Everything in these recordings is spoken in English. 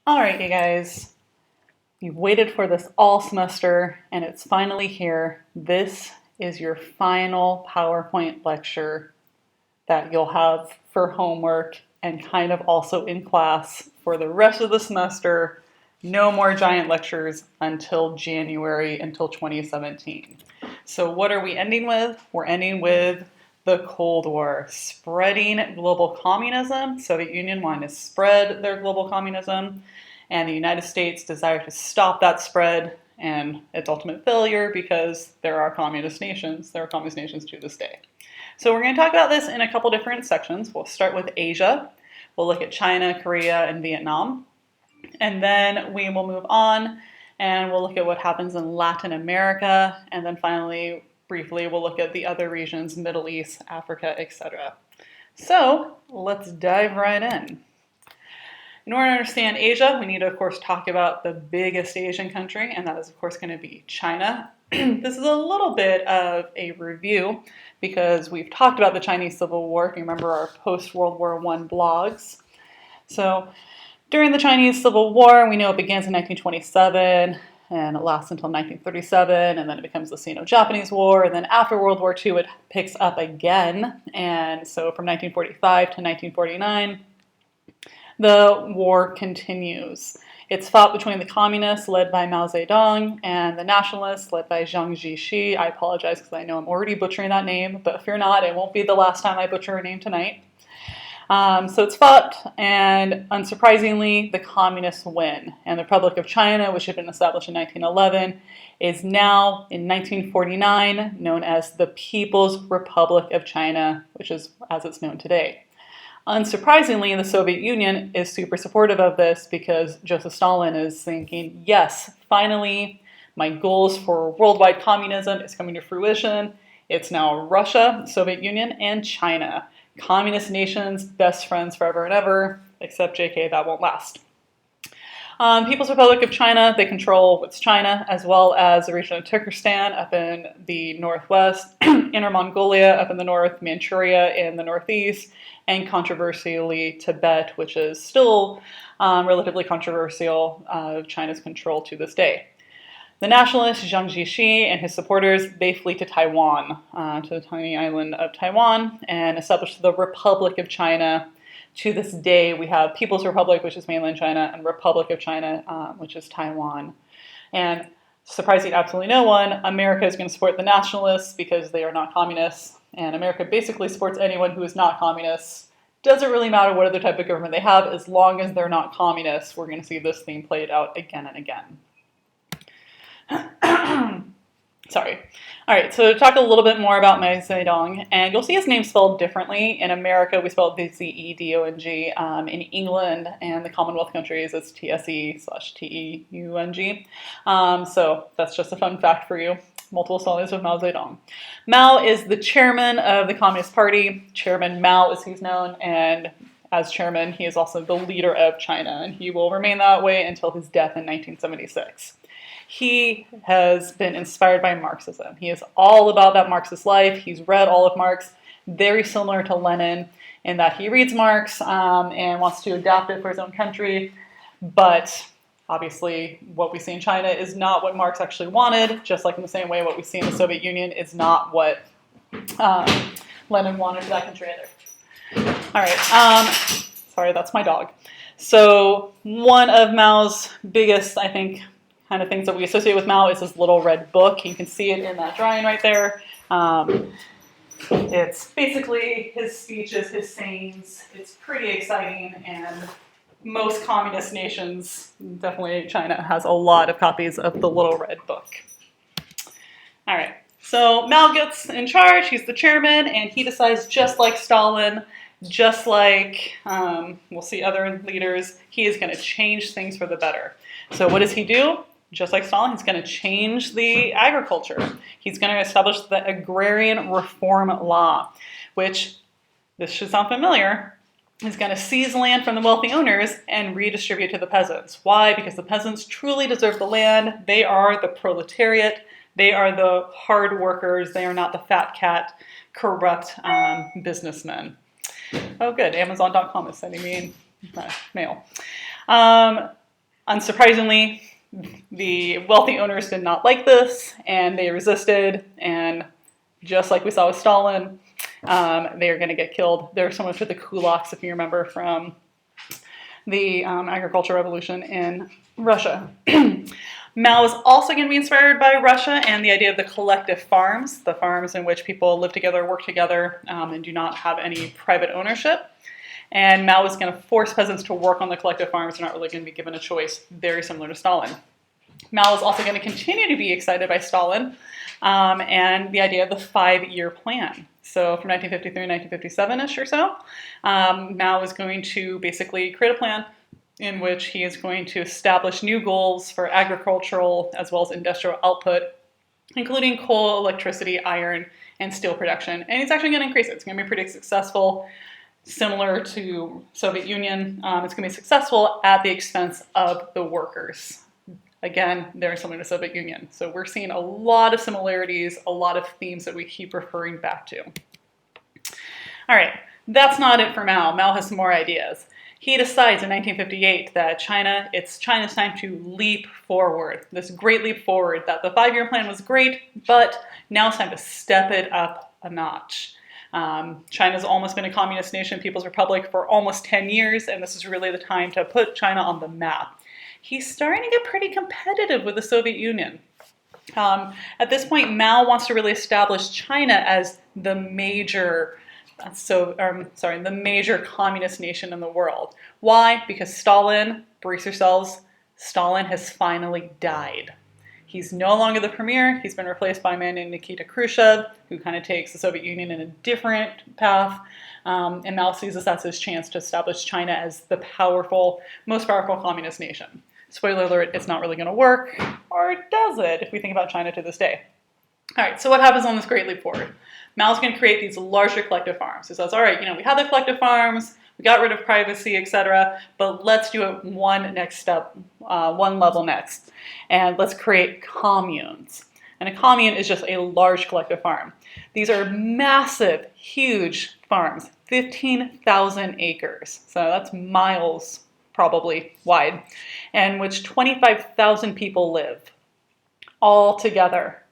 All right, you guys, you've waited for this all semester and it's finally here. This is your final PowerPoint lecture that you'll have for homework and kind of also in class for the rest of the semester. No more giant lectures until January, until 2017. So what are we ending with? We're ending with the Cold War, spreading global communism. Soviet Union wanted to spread their global communism, and the United States desired to stop that spread and its ultimate failure because there are communist nations. There are communist nations to this day. So we're going to talk about this in a couple different sections. We'll start with Asia. We'll look at China, Korea, and Vietnam. And then we will move on and we'll look at what happens in Latin America. And then finally, briefly, we'll look at the other regions, Middle East, Africa, etc. So let's dive right in. In order to understand Asia, we need to, of course, talk about the biggest Asian country, and that is, of course, going to be China. This is a little bit of a review because we've talked about the Chinese Civil War, if you remember our post-World War I blogs. So during the Chinese Civil War, we know it begins in 1927, and it lasts until 1937, and then it becomes the Sino-Japanese War, and then after World War II, it picks up again, and so from 1945 to 1949, the war continues. It's fought between the communists, led by Mao Zedong, and the nationalists, led by Jiang Jiechi. I apologize because I know I'm already butchering that name, but fear not, it won't be the last time I butcher a name tonight. So it's fought, and unsurprisingly, the communists win. And the Republic of China, which had been established in 1911, is now, in 1949, known as the People's Republic of China, which is as it's known today. Unsurprisingly, the Soviet Union is super supportive of this because Joseph Stalin is thinking, yes, finally, my goals for worldwide communism is coming to fruition. It's now Russia, Soviet Union, and China. Communist nations, best friends forever and ever, except JK, that won't last. People's Republic of China, they control what's China, as well as the region of Turkestan up in the northwest, Inner Mongolia up in the north, Manchuria in the northeast, and controversially Tibet, which is still relatively controversial, China's control to this day. The nationalist Jiang Jiechi and his supporters, they flee to Taiwan, to the tiny island of Taiwan, and establish the Republic of China. To this day, we have People's Republic, which is mainland China, and Republic of China, which is Taiwan. And surprising absolutely no one, America is going to support the nationalists because they are not communists. And America basically supports anyone who is not communist. Doesn't really matter what other type of government they have, as long as they're not communists. We're going to see this theme played out again and again. Sorry. All right, so to talk a little bit more about Mao Zedong, and you'll see his name spelled differently. In America, we spell it Z-E-D-O-N-G. In England and the Commonwealth countries, it's T-S-E/T-E-U-N-G. So that's just a fun fact for you. Multiple spellings of Mao Zedong. Mao is the chairman of the Communist Party. Chairman Mao, as he's known, and as chairman, he is also the leader of China, and he will remain that way until his death in 1976. He has been inspired by Marxism. He is all about that Marxist life. He's read all of Marx, very similar to Lenin in that he reads Marx and wants to adapt it for his own country. But obviously, what we see in China is not what Marx actually wanted, just like in the same way what we see in the Soviet Union is not what Lenin wanted for that country either. All right, sorry, that's my dog. So one of Mao's biggest, I think, kind of things that we associate with Mao is his little red book. You can see it in that drawing right there. It's basically his speeches, his sayings. It's pretty exciting, and most communist nations, definitely China, has a lot of copies of the little red book. All right, so Mao gets in charge. He's the chairman, and he decides, just like Stalin, just like we'll see other leaders, he is going to change things for the better. So what does he do? Just like Stalin, he's going to change the agriculture. He's going to establish the Agrarian Reform Law, which, this should sound familiar, is going to seize land from the wealthy owners and redistribute to the peasants. Why? Because the peasants truly deserve the land. They are the proletariat. They are the hard workers. They are not the fat cat, corrupt businessmen. Oh, good. Amazon.com is sending me mail. Unsurprisingly, the wealthy owners did not like this, and they resisted, and just like we saw with Stalin, they are going to get killed. They're similar to the kulaks, if you remember, from the agricultural revolution in Russia. Mao is also going to be inspired by Russia and the idea of the collective farms, the farms in which people live together, work together, and do not have any private ownership. And Mao is going to force peasants to work on the collective farms. They're not really going to be given a choice, very similar to Stalin. Mao is also going to continue to be excited by Stalin and the idea of the 5-year plan. So from 1953 to 1957-ish or so, Mao is going to basically create a plan in which he is going to establish new goals for agricultural as well as industrial output, including coal, electricity, iron, and steel production. And he's actually going to increase it. It's going to be pretty successful, similar to Soviet Union. It's going to be successful at the expense of the workers. Again, they're similar to Soviet Union. So we're seeing a lot of similarities, a lot of themes that we keep referring back to. All right, that's not it for Mao. Mao has some more ideas. He decides in 1958 that it's China's time to leap forward. This great leap forward, that the 5-year plan was great, but now it's time to step it up a notch. China's almost been a communist nation, People's Republic, for almost 10 years, and this is really the time to put China on the map. He's starting to get pretty competitive with the Soviet Union. At this point, Mao wants to really establish China as the major communist nation in the world. Why? Because Stalin, brace yourselves, Stalin has finally died. He's no longer the premier. He's been replaced by a man named Nikita Khrushchev, who kind of takes the Soviet Union in a different path. And Mao sees this as his chance to establish China as the most powerful communist nation. Spoiler alert, it's not really going to work, or does it, if we think about China to this day? All right, so what happens on this great leap forward? Mao's going to create these larger collective farms. He says, all right, we had the collective farms, we got rid of privacy, etc., but let's do it one level next, and let's create communes. And a commune is just a large collective farm. These are massive, huge farms, 15,000 acres. So that's miles probably wide, in which 25,000 people live all together.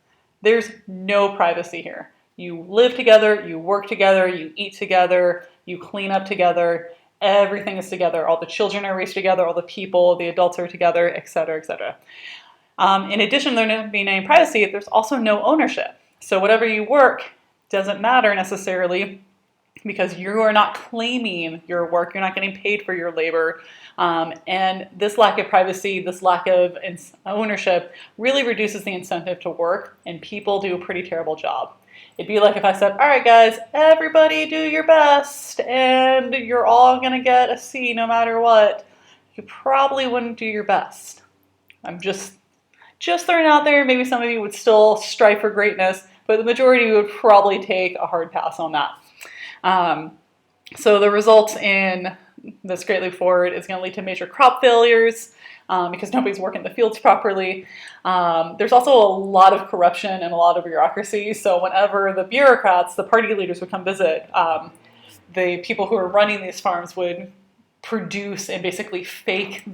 There's no privacy here. You live together, you work together, you eat together, you clean up together, everything is together. All the children are raised together, all the people, the adults are together, etc., etc. In addition to there not being any privacy, there's also no ownership. So whatever you work doesn't matter necessarily because you are not claiming your work, you're not getting paid for your labor. And this lack of privacy, this lack of ownership really reduces the incentive to work, and people do a pretty terrible job. It'd be like if I said, all right, guys, everybody do your best, and you're all going to get a C no matter what. You probably wouldn't do your best. I'm just throwing out there, maybe some of you would still strive for greatness, but the majority would probably take a hard pass on that. So the results in this Great Leap Forward is going to lead to major crop failures because nobody's working the fields properly. There's also a lot of corruption and a lot of bureaucracy. So whenever the bureaucrats, the party leaders would come visit, the people who are running these farms would produce and basically fake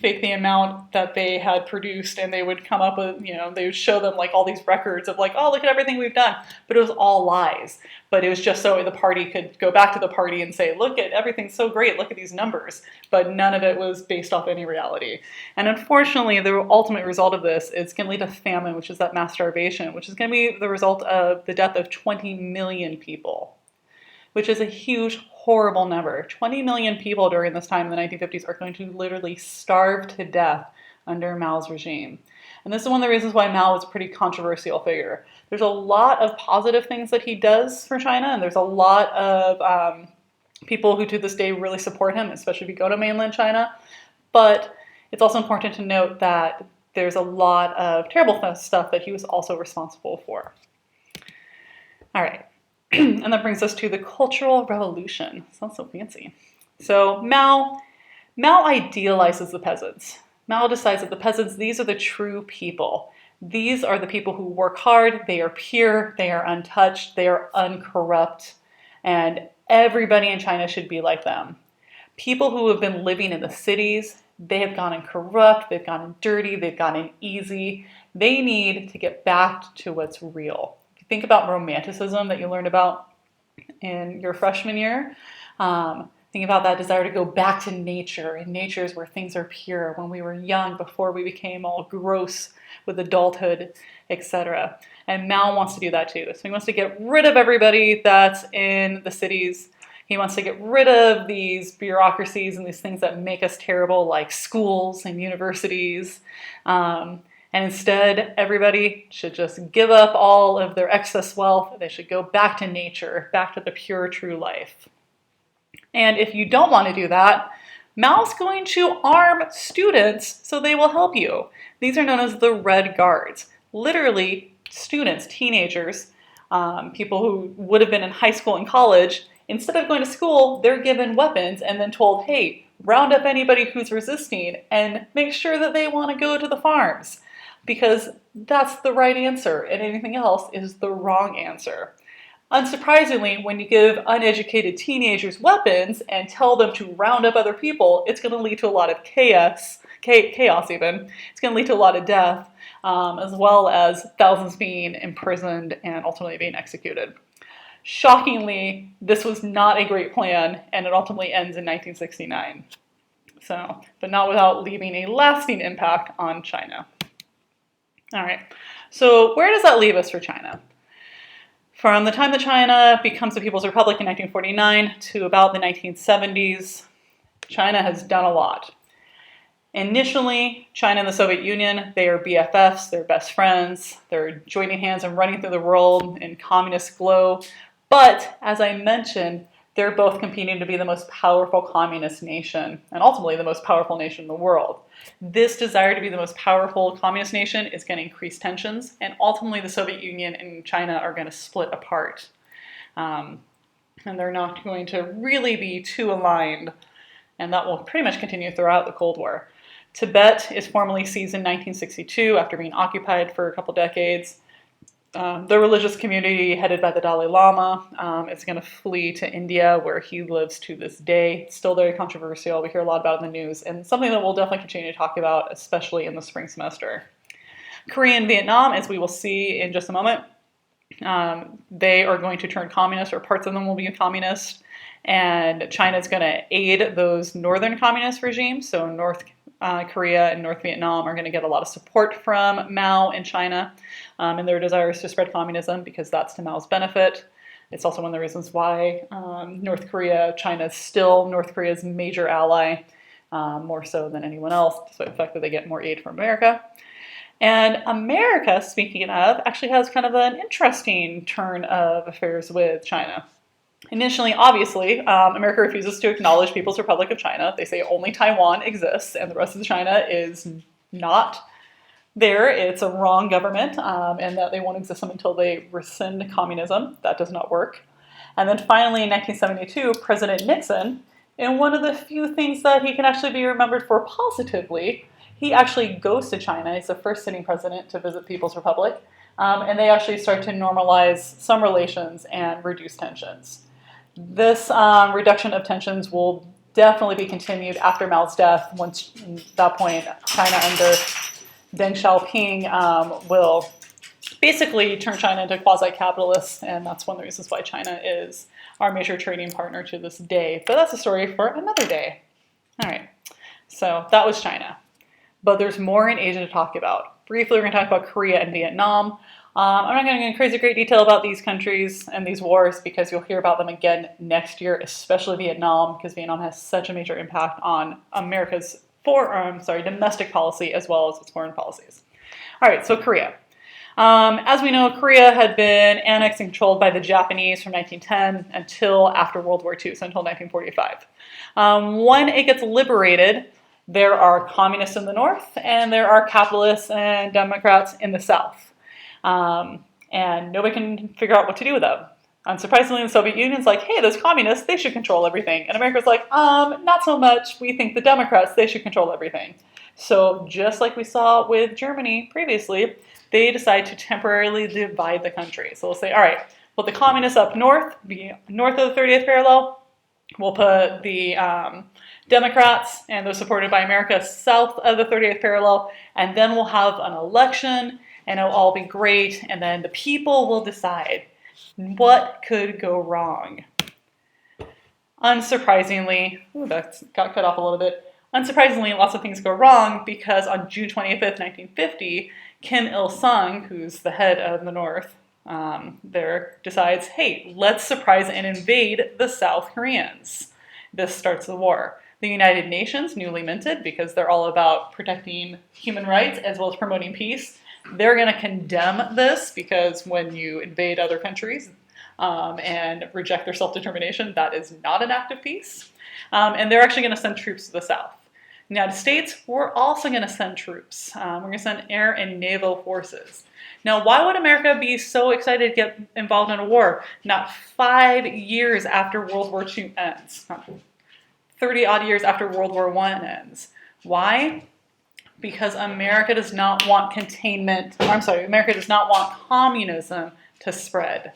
the amount that they had produced, and they would come up with, they would show them like all these records of like, oh, look at everything we've done. But it was all lies. But it was just so the party could go back to the party and say, look at everything's so great, look at these numbers. But none of it was based off any reality. And unfortunately, the ultimate result of this is going to lead to famine, which is that mass starvation, which is going to be the result of the death of 20 million people, which is a huge, horrible number. 20 million people during this time in the 1950s are going to literally starve to death under Mao's regime. And this is one of the reasons why Mao is a pretty controversial figure. There's a lot of positive things that he does for China, and there's a lot of people who to this day really support him, especially if you go to mainland China. But it's also important to note that there's a lot of terrible stuff that he was also responsible for. All right. And that brings us to the Cultural Revolution. Sounds so fancy. So Mao idealizes the peasants. Mao decides that the peasants, these are the true people. These are the people who work hard, they are pure, they are untouched, they are uncorrupt, and everybody in China should be like them. People who have been living in the cities, They have gotten corrupt, they've gotten dirty, they've gotten easy. They need to get back to what's real. If you think about romanticism that you learned about in your freshman year, think about that desire to go back to nature, and nature is where things are pure, when we were young, before we became all gross with adulthood, etc. And Mao wants to do that too. So he wants to get rid of everybody that's in the cities. He wants to get rid of these bureaucracies and these things that make us terrible, like schools and universities. And instead, everybody should just give up all of their excess wealth. They should go back to nature, back to the pure, true life. And if you don't want to do that, Mao's going to arm students so they will help you. These are known as the Red Guards. Literally, students, teenagers, people who would have been in high school and college, instead of going to school, they're given weapons and then told, hey, round up anybody who's resisting and make sure that they want to go to the farms, because that's the right answer and anything else is the wrong answer. Unsurprisingly, when you give uneducated teenagers weapons and tell them to round up other people, it's going to lead to a lot of chaos even. It's going to lead to a lot of death, as well as thousands being imprisoned and ultimately being executed. Shockingly, this was not a great plan, and it ultimately ends in 1969. But not without leaving a lasting impact on China. All right, so where does that leave us for China? From the time that China becomes a People's Republic in 1949 to about the 1970s, China has done a lot. Initially, China and the Soviet Union, they are BFFs, they're best friends, they're joining hands and running through the world in communist glow. But, as I mentioned, they're both competing to be the most powerful communist nation, and ultimately the most powerful nation in the world. This desire to be the most powerful communist nation is going to increase tensions, and ultimately the Soviet Union and China are going to split apart. And they're not going to really be too aligned, and that will pretty much continue throughout the Cold War. Tibet is formally seized in 1962 after being occupied for a couple decades. The religious community headed by the Dalai Lama is going to flee to India, where he lives to this day. It's still very controversial. We hear a lot about it in the news, and something that we'll definitely continue to talk about, especially in the spring semester. Korea and Vietnam, as we will see in just a moment, they are going to turn communist, or parts of them will be communist, and China is going to aid those northern communist regimes. So North Korea and North Vietnam are going to get a lot of support from Mao and China in their desires to spread communism, because that's to Mao's benefit. It's also one of the reasons why China is still North Korea's major ally, more so than anyone else, despite the fact that they get more aid from America. And America, speaking of, actually has kind of an interesting turn of affairs with China. Initially, obviously, America refuses to acknowledge People's Republic of China. They say only Taiwan exists and the rest of China is not there. It's a wrong government, and that they won't exist until they rescind communism. That does not work. And then finally, in 1972, President Nixon, in one of the few things that he can actually be remembered for positively, he actually goes to China. He's the first sitting president to visit People's Republic, and they actually start to normalize some relations and reduce tensions. This reduction of tensions will definitely be continued after Mao's death. Once, at that point, China under Deng Xiaoping will basically turn China into quasi-capitalist, and that's one of the reasons why China is our major trading partner to this day. But that's a story for another day. All right, so that was China. But there's more in Asia to talk about. Briefly, we're going to talk about Korea and Vietnam. I'm not going to go into crazy great detail about these countries and these wars, because you'll hear about them again next year, especially Vietnam, because Vietnam has such a major impact on America's domestic policy as well as its foreign policies. All right, so Korea. As we know, Korea had been annexed and controlled by the Japanese from 1910 until after World War II, so until 1945. When it gets liberated, there are communists in the north, and there are capitalists and Democrats in the south. And nobody can figure out what to do with them. Unsurprisingly, the Soviet Union's like, hey, those communists, they should control everything. And America's like, not so much. We think the Democrats, they should control everything. So just like we saw with Germany previously, they decide to temporarily divide the country. So they'll say, all right, well, the communists up north, be north of the 30th parallel, We'll put the Democrats and those supported by America south of the 30th parallel, and then we'll have an election, and it'll all be great, and then the people will decide what could go wrong. Unsurprisingly, that got cut off a little bit. Unsurprisingly, lots of things go wrong because on June 25th, 1950, Kim Il-sung, who's the head of the North, there decides, hey, let's surprise and invade the South Koreans. This starts the war. The United Nations, newly minted because they're all about protecting human rights as well as promoting peace, they're going to condemn this because when you invade other countries and reject their self-determination, that is not an act of peace. And they're actually going to send troops to the South. The United States, we're also going to send troops. We're going to send air and naval forces. Now, why would America be so excited to get involved in a war? Not 5 years after World War II ends. 30-odd years after World War I ends. Why? Because America does not want America does not want communism to spread.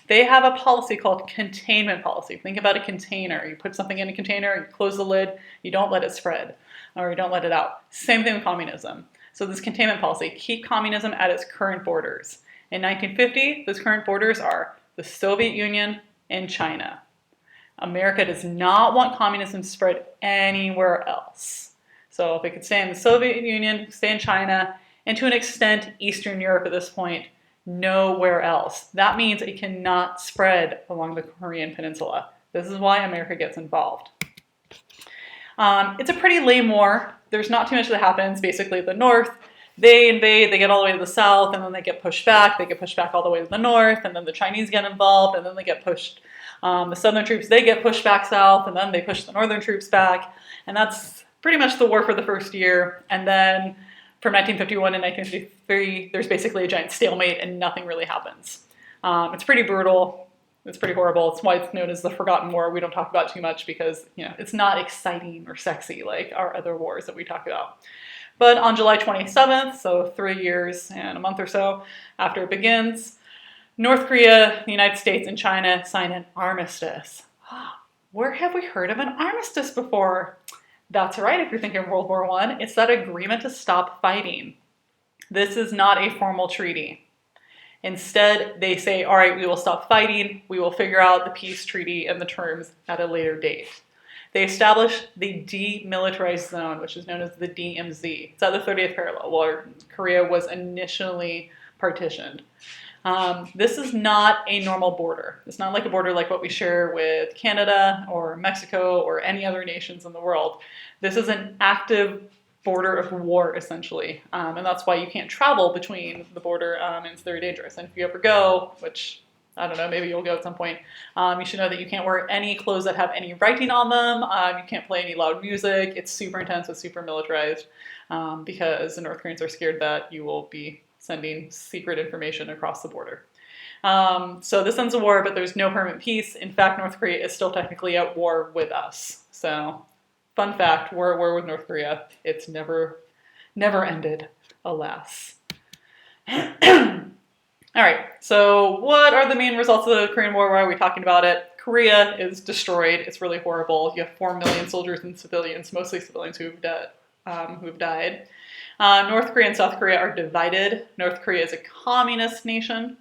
They have a policy called containment policy. Think about a container. You put something in a container, you close the lid, you don't let it spread, or you don't let it out. Same thing with communism. So this containment policy, keep communism at its current borders. In 1950, those current borders are the Soviet Union and China. America does not want communism to spread anywhere else. So if it could stay in the Soviet Union, stay in China, and to an extent, Eastern Europe at this point, nowhere else. That means it cannot spread along the Korean Peninsula. This is why America gets involved. It's a pretty lame war. There's not too much that happens. Basically, the North, they invade, they get all the way to the South, and then they get pushed back. They get pushed back all the way to the North, and then the Chinese get involved, and then they get pushed. The Southern troops, they get pushed back south, and then they push the Northern troops back. And that's pretty much the war for the first year. And then from 1951 to 1953, there's basically a giant stalemate and nothing really happens. It's pretty brutal. It's pretty horrible. It's why it's known as the Forgotten War. We don't talk about it too much because, it's not exciting or sexy like our other wars that we talk about. But on July 27th, so 3 years and a month or so after it begins, North Korea, the United States, and China sign an armistice. Where have we heard of an armistice before? That's right, if you're thinking of World War I, it's that agreement to stop fighting. This is not a formal treaty. Instead, they say, all right, we will stop fighting, we will figure out the peace treaty and the terms at a later date. They establish the demilitarized zone, which is known as the DMZ. It's at the 30th parallel, where Korea was initially partitioned. This is not a normal border. It's not like a border like what we share with Canada or Mexico or any other nations in the world. This is an active border of war, essentially. And that's why you can't travel between the border, and it's very dangerous. And if you ever go, which, I don't know, maybe you'll go at some point, you should know that you can't wear any clothes that have any writing on them. You can't play any loud music. It's super intense. It's super militarized because the North Koreans are scared that you will be sending secret information across the border. So this ends the war, but there's no permanent peace. In fact, North Korea is still technically at war with us. So, fun fact, we're at war with North Korea. It's never ended, alas. All right, so what are the main results of the Korean War? Why are we talking about it? Korea is destroyed. It's really horrible. You have 4 million soldiers and civilians, mostly civilians who've died. North Korea and South Korea are divided. North Korea is a communist nation.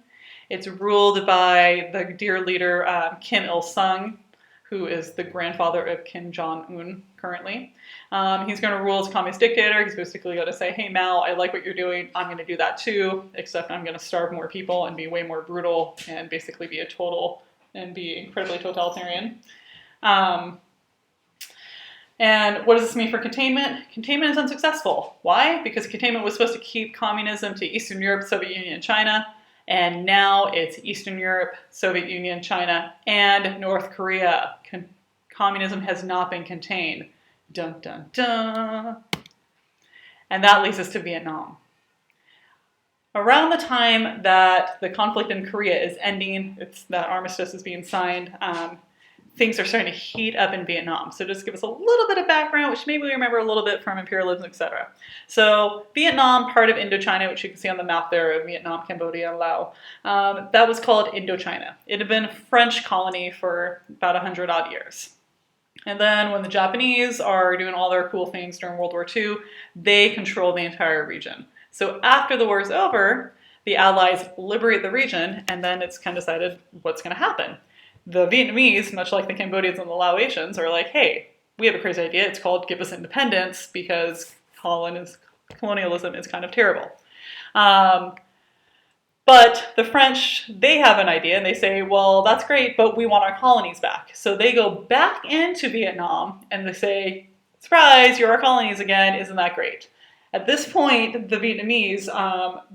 It's ruled by the dear leader Kim Il-sung, who is the grandfather of Kim Jong-un currently. He's going to rule as a communist dictator. He's basically going to say, hey Mao, I like what you're doing. I'm going to do that too, except I'm going to starve more people and be way more brutal and basically be incredibly totalitarian. And what does this mean for containment? Containment is unsuccessful. Why? Because containment was supposed to keep communism to Eastern Europe, Soviet Union, and China. And now it's Eastern Europe, Soviet Union, China, and North Korea. Communism has not been contained. Dun, dun, dun. And that leads us to Vietnam. Around the time that the conflict in Korea is ending, that armistice is being signed, things are starting to heat up in Vietnam. So just give us a little bit of background, which maybe we remember a little bit from imperialism, etc. So Vietnam, part of Indochina, which you can see on the map there of Vietnam, Cambodia, and Laos, that was called Indochina. It had been a French colony for about 100 odd years. And then when the Japanese are doing all their cool things during World War II, they control the entire region. So after the war is over, the Allies liberate the region, and then it's kind of decided what's going to happen. The Vietnamese, much like the Cambodians and the Laotians, are like, hey, we have a crazy idea. It's called Give Us Independence, because colonialism is kind of terrible. But the French, they have an idea, and they say, well, that's great, but we want our colonies back. So they go back into Vietnam, and they say, surprise, you're our colonies again, isn't that great? At this point, the Vietnamese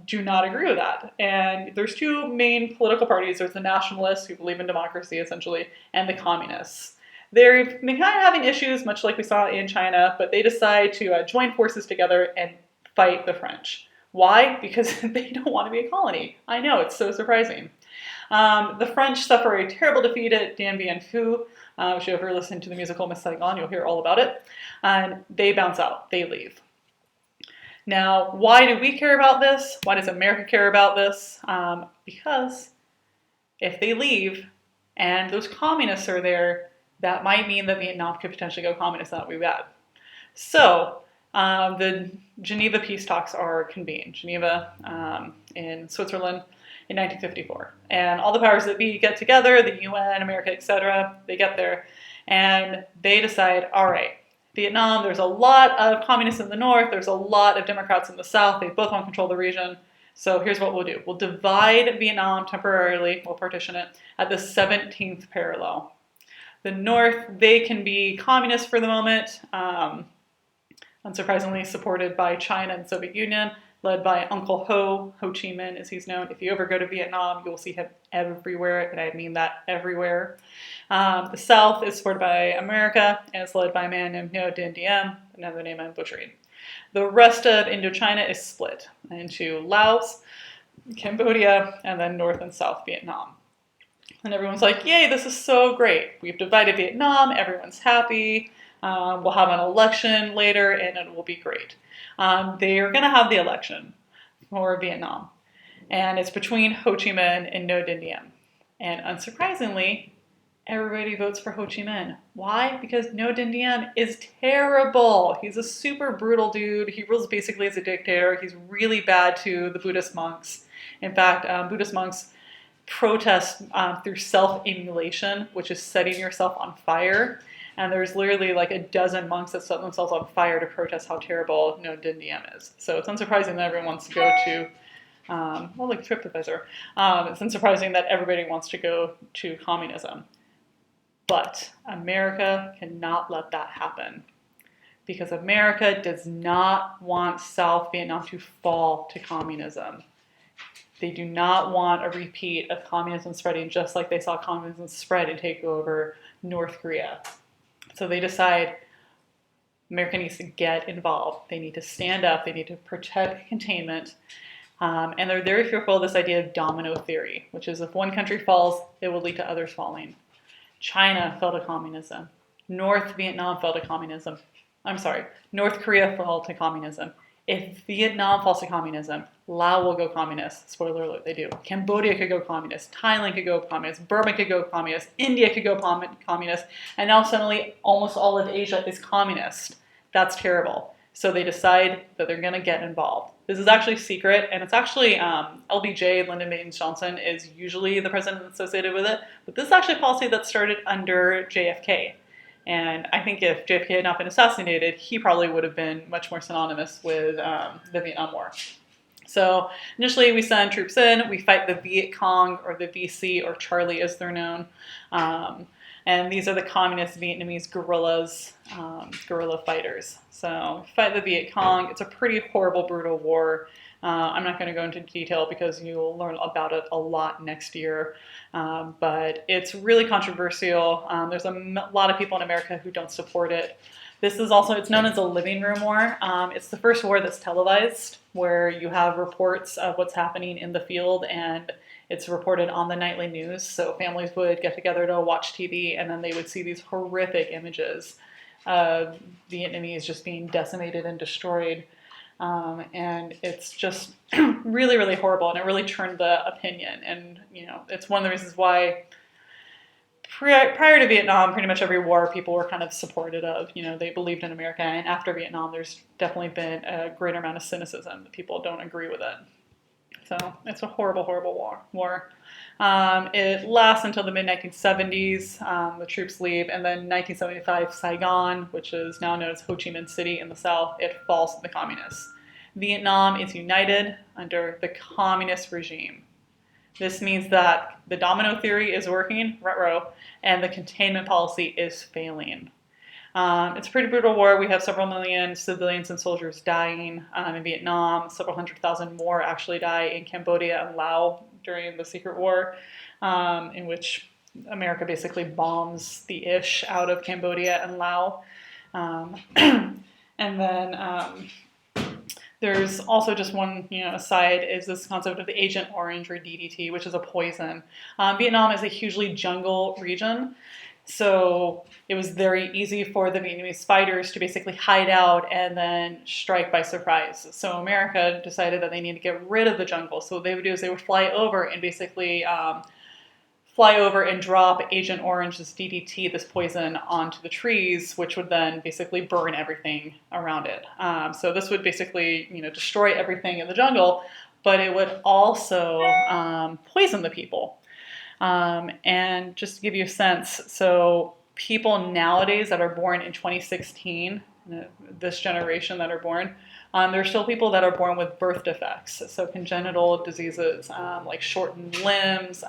do not agree with that. And there's two main political parties. There's the nationalists, who believe in democracy, essentially, and the communists. They've been kind of having issues, much like we saw in China, but they decide to join forces together and fight the French. Why? Because they don't want to be a colony. I know, it's so surprising. The French suffer a terrible defeat at Dien Bien Phu. If you ever listen to the musical Miss Saigon, you'll hear all about it. And they bounce out. They leave. Now, why do we care about this? Why does America care about this? Because if they leave and those communists are there, that might mean that Vietnam could potentially go communist. That would be bad. So the Geneva peace talks are convened. Geneva in Switzerland in 1954. And all the powers that be get together, the UN, America, etc. They get there and they decide, all right, Vietnam, there's a lot of communists in the north, there's a lot of Democrats in the south, they both want to control the region. So here's what we'll do. We'll divide Vietnam temporarily, we'll partition it, at the 17th parallel. The north, they can be communist for the moment, unsurprisingly supported by China and the Soviet Union, led by Uncle Ho, Ho Chi Minh as he's known. If you ever go to Vietnam, you will see him everywhere, and I mean that everywhere. The South is supported by America, and it's led by a man named Ngo Dinh Diem, another name I'm butchering. The rest of Indochina is split into Laos, Cambodia, and then North and South Vietnam. And everyone's like, yay, this is so great. We've divided Vietnam, everyone's happy. We'll have an election later, and it will be great. They are going to have the election for Vietnam, and it's between Ho Chi Minh and Ngo Dinh Diem. And unsurprisingly, everybody votes for Ho Chi Minh. Why? Because Ngo Dinh Diem is terrible. He's a super brutal dude. He rules basically as a dictator. He's really bad to the Buddhist monks. In fact, Buddhist monks protest through self-immolation, which is setting yourself on fire. And there's literally like a dozen monks that set themselves on fire to protest how terrible Ngo Dinh Diem is. So it's unsurprising that everyone wants to go to, like TripAdvisor. It's unsurprising that everybody wants to go to communism. But America cannot let that happen. Because America does not want South Vietnam to fall to communism. They do not want a repeat of communism spreading just like they saw communism spread and take over North Korea. So they decide America needs to get involved. They need to stand up. They need to protect containment. And they're very fearful of this idea of domino theory, which is if one country falls, it will lead to others falling. China fell to communism. North Vietnam fell to communism. North Korea fell to communism. If Vietnam falls to communism, Laos will go communist. Spoiler alert, they do. Cambodia could go communist. Thailand could go communist. Burma could go communist. India could go communist. And now suddenly almost all of Asia is communist. That's terrible. So they decide that they're going to get involved. This is actually secret, and it's actually LBJ, Lyndon Baines Johnson, is usually the president associated with it. But this is actually a policy that started under JFK. And I think if JFK had not been assassinated, he probably would have been much more synonymous with the Vietnam War. So initially we send troops in, we fight the Viet Cong, or the VC, or Charlie as they're known. And these are the communist Vietnamese guerrillas, guerrilla fighters. So fight the Viet Cong. It's a pretty horrible, brutal war. I'm not going to go into detail because you'll learn about it a lot next year. But it's really controversial. There's a lot of people in America who don't support it. This is also, it's known as a living room war. It's the first war that's televised, where you have reports of what's happening in the field, and it's reported on the nightly news. So families would get together to watch TV, and then they would see these horrific images of Vietnamese just being decimated and destroyed. And it's just really, really horrible, and it really turned the opinion. And, you know, it's one of the reasons why prior to Vietnam, pretty much every war people were kind of supportive of. They believed in America, and after Vietnam, there's definitely been a greater amount of cynicism that people don't agree with it. So it's a horrible, horrible war. It lasts until the mid-1970s. The troops leave, and then 1975, Saigon, which is now known as Ho Chi Minh City in the south, it falls to the communists. Vietnam is united under the communist regime. This means that the domino theory is working, and the containment policy is failing. It's a pretty brutal war. We have several million civilians and soldiers dying in Vietnam. Several 100,000 more actually die in Cambodia and Laos during the Secret War, in which America basically bombs the ish out of Cambodia and Laos. And then there's also just one, aside is this concept of the Agent Orange or DDT, which is a poison. Vietnam is a hugely jungle region. So it was very easy for the Vietnamese fighters to basically hide out and then strike by surprise. So America decided that they need to get rid of the jungle. So what they would do is they would fly over and basically drop Agent Orange, this DDT, this poison, onto the trees, which would then basically burn everything around it. So this would basically, destroy everything in the jungle, but it would also poison the people. And just to give you a sense, so people nowadays that are born in 2016, this generation that are born, there are still people that are born with birth defects, so congenital diseases like shortened limbs,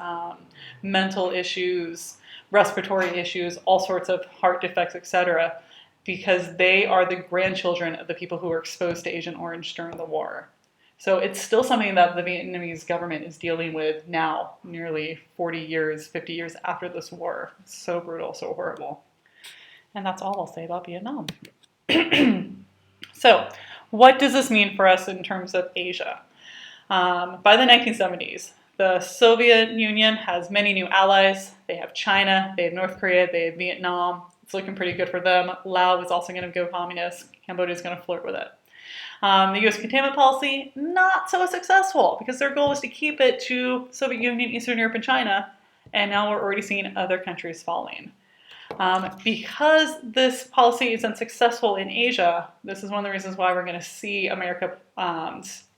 mental issues, respiratory issues, all sorts of heart defects, etc., because they are the grandchildren of the people who were exposed to Agent Orange during the war. So it's still something that the Vietnamese government is dealing with now, nearly 40 years, 50 years after this war. It's so brutal, so horrible. And that's all I'll say about Vietnam. So what does this mean for us in terms of Asia? By the 1970s, the Soviet Union has many new allies. They have China, they have North Korea, they have Vietnam. It's looking pretty good for them. Laos is also going to go communist. Cambodia is going to flirt with it. The U.S. containment policy, not so successful because their goal was to keep it to Soviet Union, Eastern Europe, and China, and now we're already seeing other countries falling. Because this policy isn't successful in Asia, this is one of the reasons why we're going to see America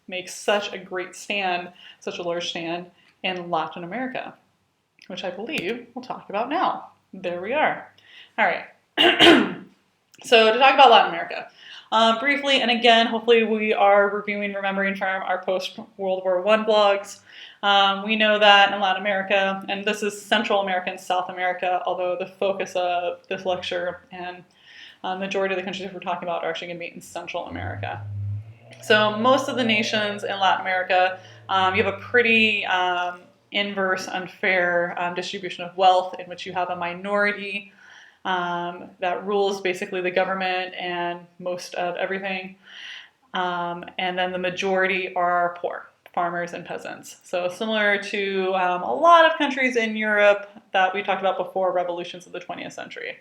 make such a great stand, such a large stand in Latin America, which I believe we'll talk about now. There we are. All right. So to talk about Latin America. Briefly, and again, hopefully we are reviewing, remembering from our post-World War I blogs. We know that in Latin America, and this is Central America and South America, although the focus of this lecture and majority of the countries we're talking about are actually going to be in Central America. So most of the nations in Latin America, you have a pretty inverse, unfair distribution of wealth in which you have a minority that rules basically the government and most of everything. And then the majority are poor, farmers and peasants. So similar to a lot of countries in Europe that we talked about before, revolutions of the 20th century.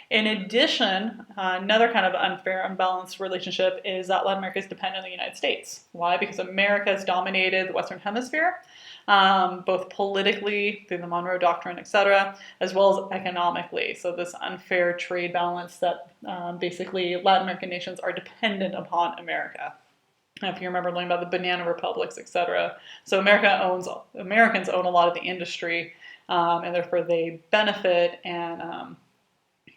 In addition, another kind of unfair, unbalanced relationship is that Latin America is dependent on the United States. Why? Because America has dominated the Western Hemisphere, both politically through the Monroe Doctrine, etc., as well as economically. So this unfair trade balance that basically Latin American nations are dependent upon America. If you remember learning about the banana republics, etc. So Americans own a lot of the industry, and therefore they benefit and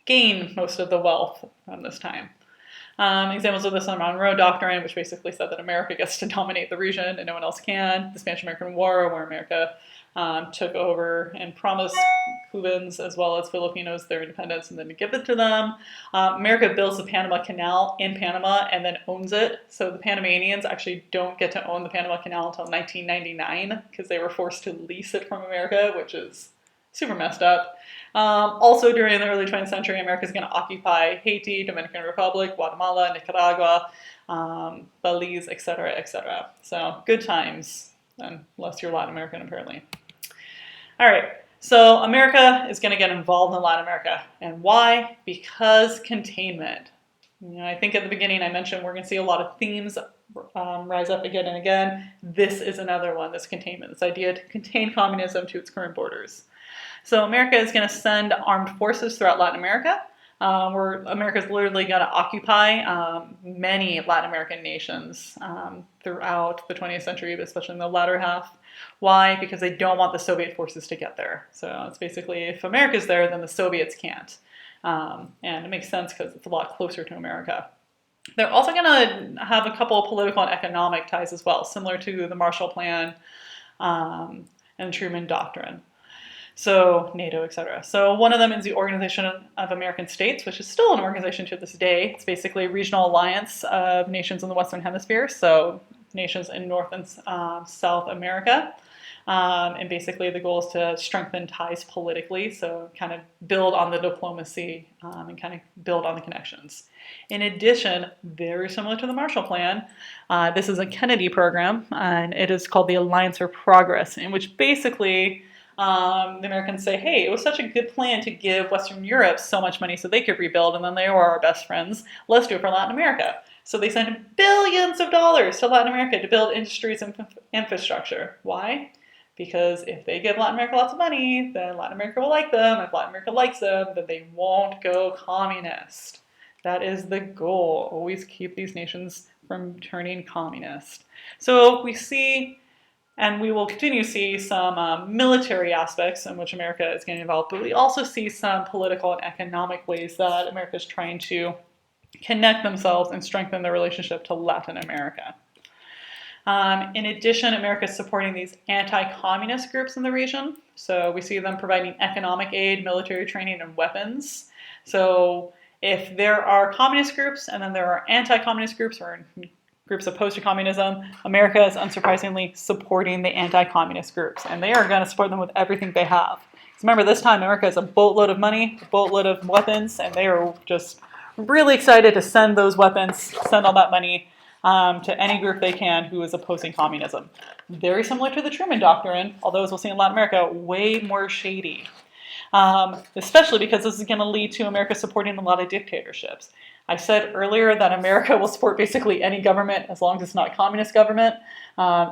gain most of the wealth from this time. Examples of this are the Monroe Doctrine, which basically said that America gets to dominate the region and no one else can. The Spanish-American War, where America took over and promised Cubans as well as Filipinos their independence and then to give it to them. America builds the Panama Canal in Panama and then owns it. So the Panamanians actually don't get to own the Panama Canal until 1999 because they were forced to lease it from America, which is super messed up. Also during the early 20th century, America is going to occupy Haiti, Dominican Republic, Guatemala, Nicaragua, Belize, etc., etc. So good times, unless you're Latin American, apparently. All right, so America is going to get involved in Latin America. And why? Because containment. I think at the beginning I mentioned we're going to see a lot of themes rise up again and again. This is another one, this containment, this idea to contain communism to its current borders. So America is going to send armed forces throughout Latin America, where America is literally going to occupy many Latin American nations throughout the 20th century, but especially in the latter half. Why? Because they don't want the Soviet forces to get there. So it's basically, if America's there, then the Soviets can't. And it makes sense because it's a lot closer to America. They're also going to have a couple of political and economic ties as well, similar to the Marshall Plan and the Truman Doctrine. So NATO, etc. So one of them is the Organization of American States, which is still an organization to this day. It's basically a regional alliance of nations in the Western Hemisphere, so nations in North and South America. And basically the goal is to strengthen ties politically, so kind of build on the diplomacy and kind of build on the connections. In addition, very similar to the Marshall Plan, this is a Kennedy program, and it is called the Alliance for Progress, in which basically the Americans say, hey, it was such a good plan to give Western Europe so much money so they could rebuild, and then they were our best friends. Let's do it for Latin America. So they sent billions of dollars to Latin America to build industries and infrastructure. Why? Because if they give Latin America lots of money, then Latin America will like them. If Latin America likes them, then they won't go communist. That is the goal. Always keep these nations from turning communist. So we see, and we will continue to see, some military aspects in which America is getting involved, but we also see some political and economic ways that America is trying to connect themselves and strengthen their relationship to Latin America. In addition, America is supporting these anti-communist groups in the region. So we see them providing economic aid, military training, and weapons. So if there are communist groups and then there are anti-communist groups or groups opposed to communism, America is unsurprisingly supporting the anti-communist groups. And they are going to support them with everything they have. Because remember, this time America has a boatload of money, a boatload of weapons, and they are just really excited to send those weapons, send all that money to any group they can who is opposing communism. Very similar to the Truman Doctrine, although as we'll see in Latin America, way more shady. Especially because this is going to lead to America supporting a lot of dictatorships. I said earlier that America will support basically any government as long as it's not a communist government.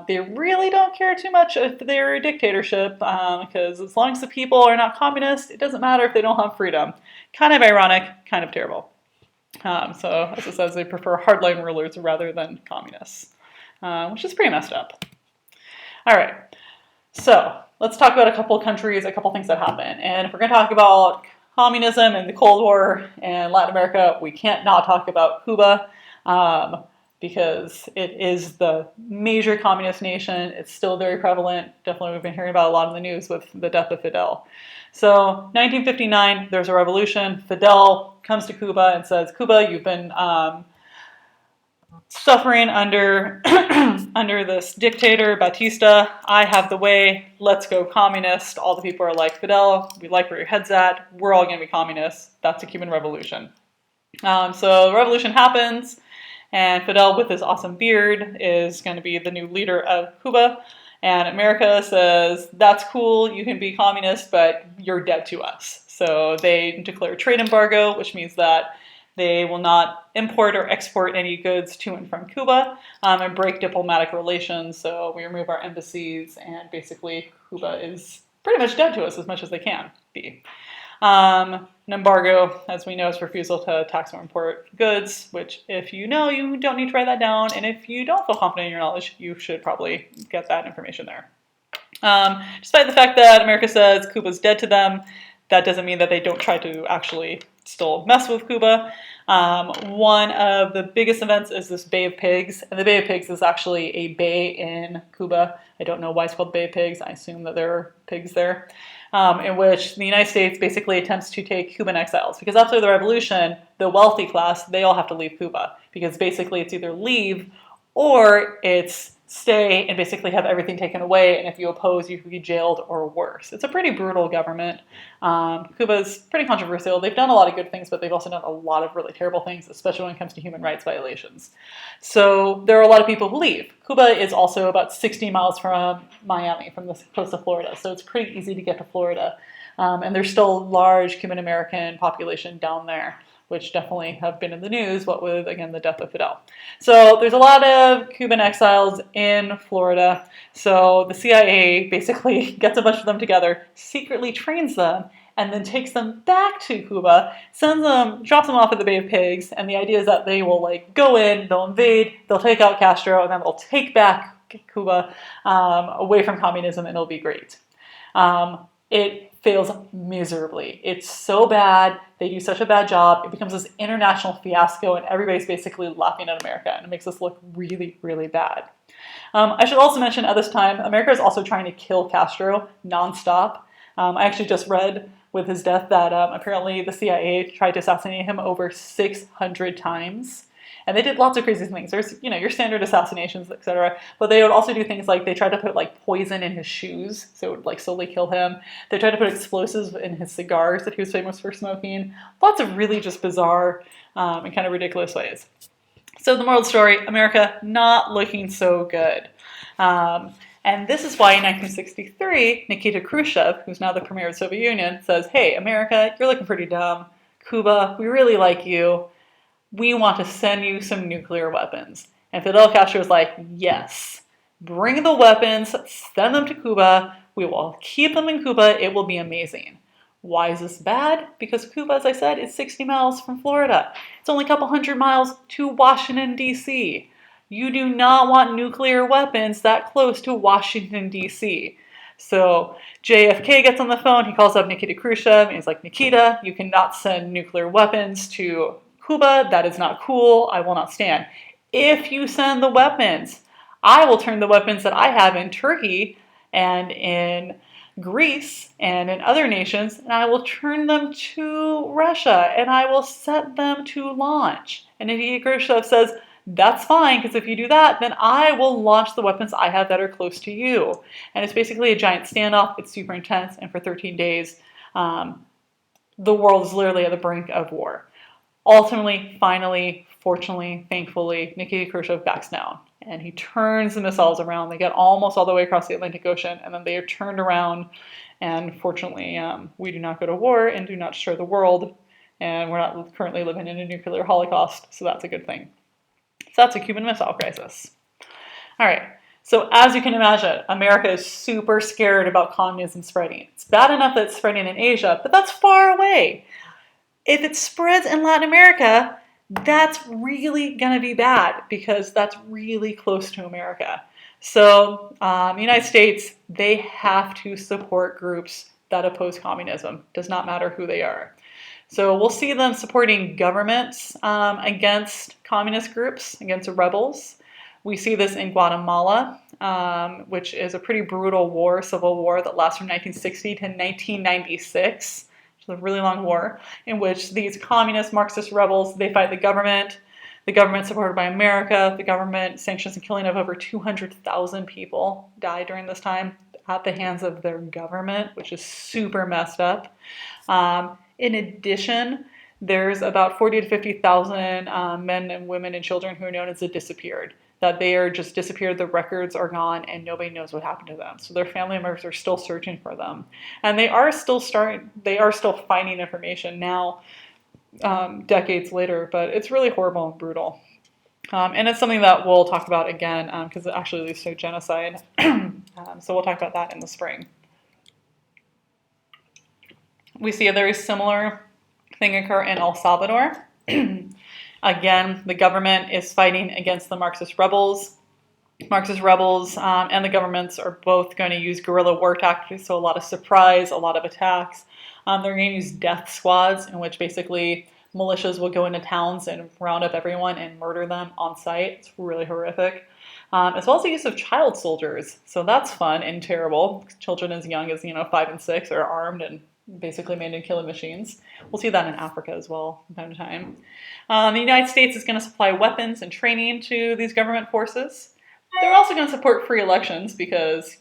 They really don't care too much if they're a dictatorship because as long as the people are not communist, it doesn't matter if they don't have freedom. Kind of ironic, kind of terrible. So, as it says, they prefer hardline rulers rather than communists, which is pretty messed up. All right, so let's talk about a couple of countries, a couple of things that happen. And if we're going to talk about communism and the Cold War and Latin America, we can't not talk about Cuba because it is the major communist nation. It's still very prevalent. Definitely we've been hearing about a lot in the news with the death of Fidel. So 1959, there's a revolution. Fidel comes to Cuba and says, Cuba, you've been suffering under under this dictator, Batista. I have the way. Let's go communist. All the people are like, Fidel, we like where your head's at. We're all going to be communists. That's a Cuban revolution. So the revolution happens, and Fidel, with his awesome beard, is going to be the new leader of Cuba. And America says, that's cool, you can be communist, but you're dead to us. So they declare a trade embargo, which means that they will not import or export any goods to and from Cuba and break diplomatic relations. So we remove our embassies, and basically Cuba is pretty much dead to us as much as they can be. An embargo, as we know, is refusal to tax or import goods, which if you know, you don't need to write that down. And if you don't feel confident in your knowledge, you should probably get that information there. Despite the fact that America says Cuba's dead to them, that doesn't mean that they don't try to actually still mess with Cuba. One of the biggest events is this Bay of Pigs, and the Bay of Pigs is actually a bay in Cuba. I don't know why it's called Bay of Pigs. I assume that there are pigs there. In which the United States basically attempts to take Cuban exiles. Because after the revolution, the wealthy class, they all have to leave Cuba. Because basically it's either leave or it's stay and basically have everything taken away. And if you oppose, you could be jailed or worse. It's a pretty brutal government. Cuba's pretty controversial. They've done a lot of good things, but they've also done a lot of really terrible things, especially when it comes to human rights violations. So there are a lot of people who leave. Cuba is also about 60 miles from Miami, from the coast of Florida. So it's pretty easy to get to Florida. And there's still a large Cuban American population down there. which definitely have been in the news, what with, again, the death of Fidel. So there's a lot of Cuban exiles in Florida. So the CIA basically gets a bunch of them together, secretly trains them, and then takes them back to Cuba, drops them off at the Bay of Pigs, and the idea is that they will like go in, they'll invade, they'll take out Castro, and then they'll take back Cuba away from communism, and it'll be great. It fails miserably. It's so bad. They do such a bad job. It becomes this international fiasco, and everybody's basically laughing at America, and it makes us look really, really bad. I should also mention at this time, America is also trying to kill Castro nonstop. I actually just read with his death that apparently the CIA tried to assassinate him over 600 times. And they did lots of crazy things. There's, your standard assassinations, etc. But they would also do things like they tried to put like poison in his shoes, so it would like slowly kill him. They tried to put explosives in his cigars that he was famous for smoking. Lots of really just bizarre and kind of ridiculous ways. So the moral of the story, America not looking so good. And this is why in 1963, Nikita Khrushchev, who's now the premier of the Soviet Union, says, hey, America, you're looking pretty dumb. Cuba, we really like you. We want to send you some nuclear weapons. And Fidel Castro was like, yes, bring the weapons, send them to Cuba. We will keep them in Cuba. It will be amazing. Why is this bad? Because Cuba, as I said, is 60 miles from Florida. It's only a couple hundred miles to Washington, D.C. You do not want nuclear weapons that close to Washington, D.C. So JFK gets on the phone. He calls up Nikita Khrushchev, and he's like, Nikita, you cannot send nuclear weapons to Cuba. That is not cool. I will not stand. If you send the weapons, I will turn the weapons that I have in Turkey and in Greece and in other nations, and I will turn them to Russia, and I will set them to launch. And Nikita Khrushchev says, that's fine, because if you do that, then I will launch the weapons I have that are close to you. And it's basically a giant standoff. It's super intense, and for 13 days, the world is literally at the brink of war. Ultimately, finally, fortunately, thankfully, Nikita Khrushchev backs down, and he turns the missiles around. They get almost all the way across the Atlantic Ocean, and then they are turned around, and fortunately, we do not go to war and do not destroy the world, and we're not currently living in a nuclear holocaust, so that's a good thing. So that's a Cuban Missile Crisis. All right, so as you can imagine, America is super scared about communism spreading. It's bad enough that it's spreading in Asia, but that's far away. If it spreads in Latin America, that's really going to be bad because that's really close to America. So the United States, they have to support groups that oppose communism. Does not matter who they are. So we'll see them supporting governments against communist groups, against rebels. We see this in Guatemala, which is a pretty brutal war, civil war that lasts from 1960 to 1996. It's a really long war in which these communist Marxist rebels, they fight the government supported by America. The government sanctions the killing of over 200,000 people died during this time at the hands of their government, which is super messed up. In addition, there's about 40 to 50,000 men and women and children who are known as the disappeared. That they are just disappeared, the records are gone, and nobody knows what happened to them. So their family members are still searching for them. And they are still finding information now, decades later, but it's really horrible and brutal. And it's something that we'll talk about again, because it actually leads to genocide. So we'll talk about that in the spring. We see a very similar thing occur in El Salvador. Again, the government is fighting against the Marxist rebels. Marxist rebels and the governments are both going to use guerrilla war tactics, so a lot of surprise, a lot of attacks. They're going to use death squads, in which basically militias will go into towns and round up everyone and murder them on site. It's really horrific. As well as the use of child soldiers. So that's fun and terrible. Children as young as 5 and 6 are armed and basically made into killing machines. We'll see that in Africa as well from time to time. The United States is going to supply weapons and training to these government forces. They're also going to support free elections because,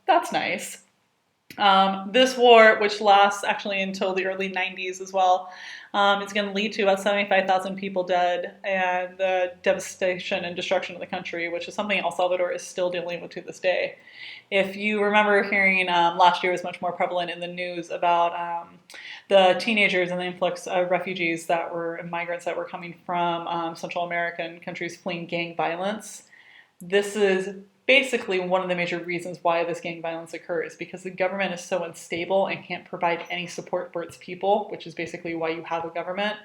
that's nice. This war, which lasts actually until the early 90s as well, is going to lead to about 75,000 people dead and the devastation and destruction of the country, which is something El Salvador is still dealing with to this day. If you remember hearing last year was much more prevalent in the news about the teenagers and the influx of refugees that were and migrants that were coming from Central American countries fleeing gang violence. This is basically one of the major reasons why this gang violence occurs, because the government is so unstable and can't provide any support for its people, which is basically why you have a government,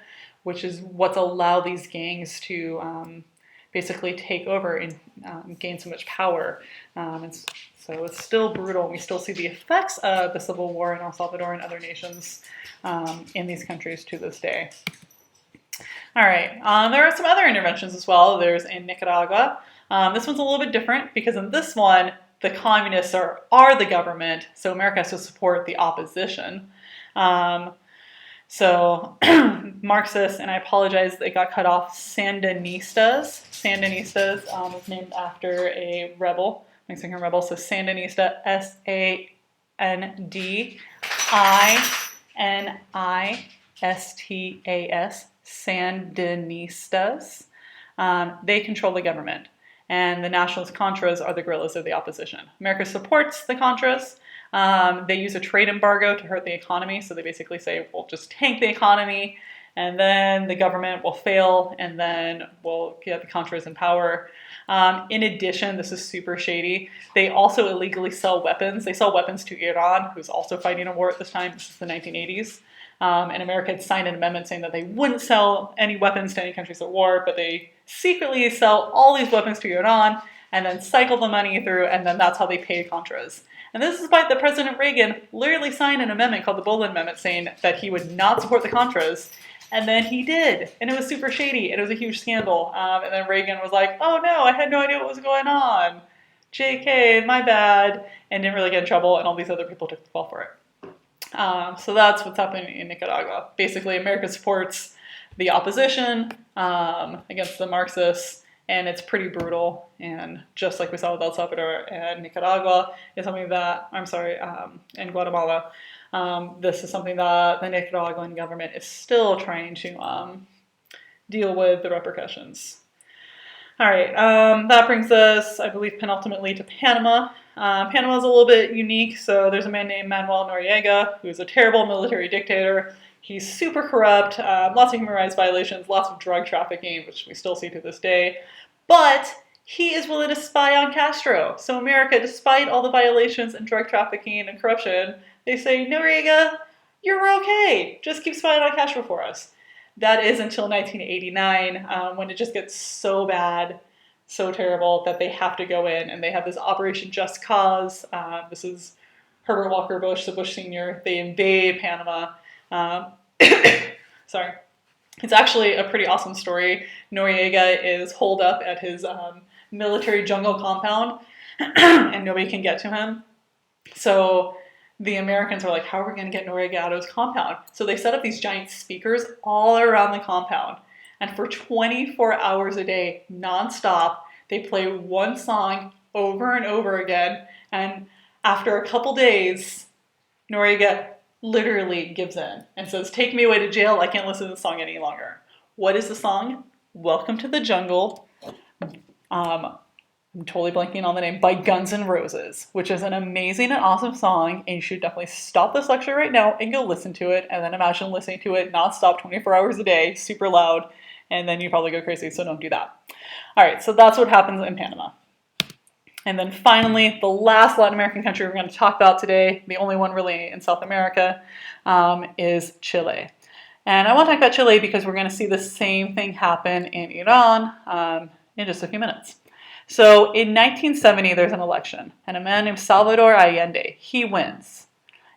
which is what's allowed these gangs to basically take over and gain so much power. So it's still brutal. We still see the effects of the civil war in El Salvador and other nations in these countries to this day. All right, there are some other interventions as well. There's in Nicaragua. This one's a little bit different because in this one, the communists are the government, so America has to support the opposition. So Marxists, and I apologize, they got cut off, Sandinistas. Sandinistas is named after a rebel, Mexican rebel, so Sandinista, Sandinistas, Sandinistas. They control the government. And the nationalist Contras are the guerrillas of the opposition. America supports the Contras. They use a trade embargo to hurt the economy. So they basically say, we'll just tank the economy, and then the government will fail, and then we'll get the Contras in power. In addition, this is super shady, they also illegally sell weapons. They sell weapons to Iran, who's also fighting a war at this time. This is the 1980s. And America had signed an amendment saying that they wouldn't sell any weapons to any countries at war, but they secretly sell all these weapons to Iran and then cycle the money through, and then that's how they pay Contras. And this is despite that President Reagan literally signed an amendment called the Boland Amendment saying that he would not support the Contras, and then he did, and it was super shady, and it was a huge scandal. And then Reagan was like, oh no, I had no idea what was going on. JK, my bad, and didn't really get in trouble, and all these other people took the fall for it. So that's what's happening in Nicaragua. Basically, America supports the opposition against the Marxists, and it's pretty brutal. And just like we saw with El Salvador and Nicaragua, is something that, and Guatemala, this is something that the Nicaraguan government is still trying to deal with the repercussions. All right, that brings us, I believe, penultimately to Panama. Panama is a little bit unique. So there's a man named Manuel Noriega, who's a terrible military dictator. He's super corrupt, lots of human rights violations, lots of drug trafficking, which we still see to this day. But he is willing to spy on Castro. So America, despite all the violations and drug trafficking and corruption, they say, Noriega, you're okay. Just keep spying on Castro for us. That is until 1989, when it just gets so bad, so terrible, that they have to go in, and they have this Operation Just Cause. This is Herbert Walker Bush, the Bush Sr. They invade Panama. Sorry. It's actually a pretty awesome story. Noriega is holed up at his military jungle compound, and nobody can get to him. So the Americans are like, how are we going to get Noriega out of his compound? So they set up these giant speakers all around the compound. And for 24 hours a day, nonstop, they play one song over and over again. And after a couple days, Noriega literally gives in and says, take me away to jail. I can't listen to the song any longer. What is the song? Welcome to the Jungle. I'm totally blanking on the name, by Guns N' Roses, which is an amazing and awesome song, and you should definitely stop this lecture right now and go listen to it, and then imagine listening to it nonstop 24 hours a day, super loud, and then you probably go crazy, so don't do that. All right, so that's what happens in Panama. And then finally, the last Latin American country we're going to talk about today, the only one really in South America, is Chile. And I want to talk about Chile because we're going to see the same thing happen in Iran in just a few minutes. So in 1970, there's an election, and a man named Salvador Allende, he wins.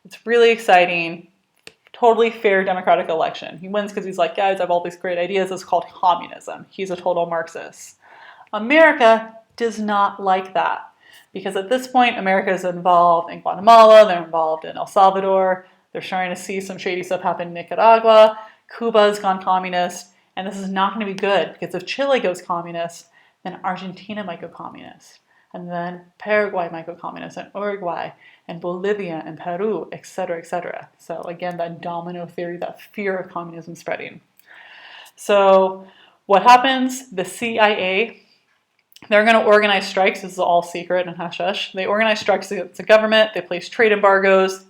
It's really exciting, totally fair democratic election. He wins because he's like, guys, I have all these great ideas. It's called communism. He's a total Marxist. America does not like that because at this point, America is involved in Guatemala, they're involved in El Salvador, they're starting to see some shady stuff happen in Nicaragua, Cuba's gone communist, and this is not going to be good because if Chile goes communist, then Argentina might go communist. and then Paraguay might go communist, and Uruguay, and Bolivia, and Peru, etc., etc. So again, that domino theory, that fear of communism spreading. So what happens? The CIA, they're going to organize strikes. This is all secret and hush-hush. They organize strikes against the government. They place trade embargoes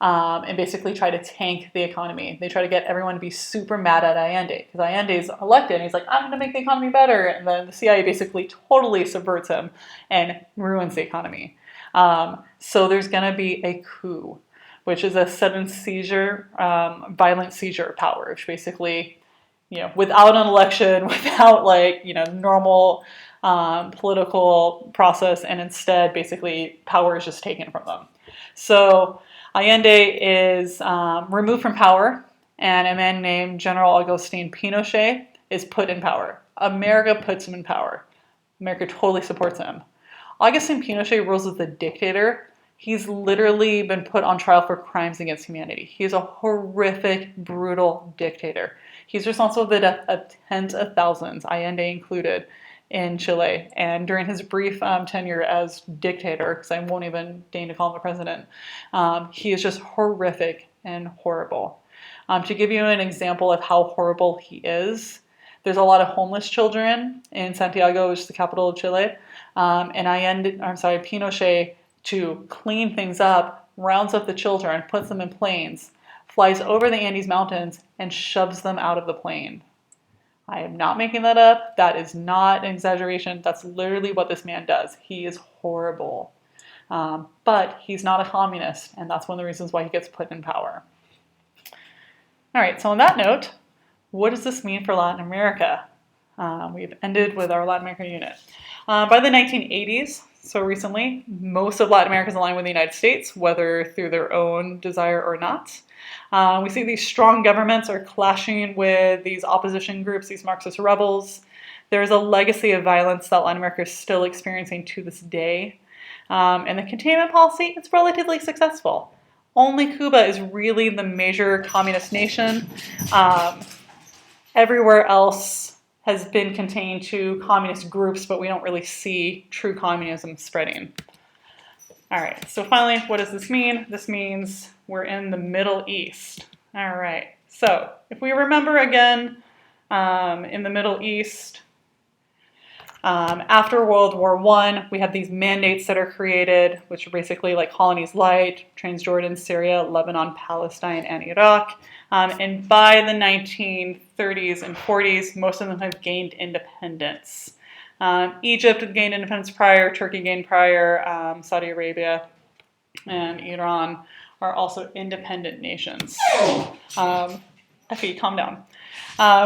and basically try to tank the economy. They try to get everyone to be super mad at Allende because Allende's elected and he's like, I'm going to make the economy better. And then the CIA basically totally subverts him and ruins the economy. So there's going to be a coup, which is a sudden seizure, violent seizure of power, which basically, without an election, without normal political process, and instead basically power is just taken from them. So Allende is removed from power, and a man named General Agustin Pinochet is put in power. America puts him in power. America totally supports him. Agustin Pinochet rules as a dictator. He's literally been put on trial for crimes against humanity. He's a horrific, brutal dictator. He's responsible for the death of tens of thousands, Allende included, in Chile. And during his brief tenure as dictator, because I won't even deign to call him a president, he is just horrific and horrible. To give you an example of how horrible he is, there's a lot of homeless children in Santiago, which is the capital of Chile. And Pinochet, to clean things up, rounds up the children, puts them in planes, flies over the Andes Mountains, and shoves them out of the plane. I am not making that up. That is not an exaggeration. That's literally what this man does. He is horrible. But he's not a communist, and that's one of the reasons why he gets put in power. All right, so on that note, what does this mean for Latin America? We've ended with our Latin America unit. By the 1980s, so recently, most of Latin America is aligned with the United States, whether through their own desire or not. We see these strong governments are clashing with these opposition groups, these Marxist rebels. There's a legacy of violence that Latin America is still experiencing to this day. And the containment policy is relatively successful. Only Cuba is really the major communist nation. Everywhere else has been contained to communist groups, but we don't really see true communism spreading. All right, so finally, what does this mean? This means we're in the Middle East. All right, so if we remember again, in the Middle East, after World War I, we had these mandates that are created, which are basically like Colonies Light, Transjordan, Syria, Lebanon, Palestine, and Iraq. And by the 1930s and 40s, most of them have gained independence. Egypt had gained independence prior, Turkey gained prior, Saudi Arabia and Iran are also independent nations. Effie, calm down.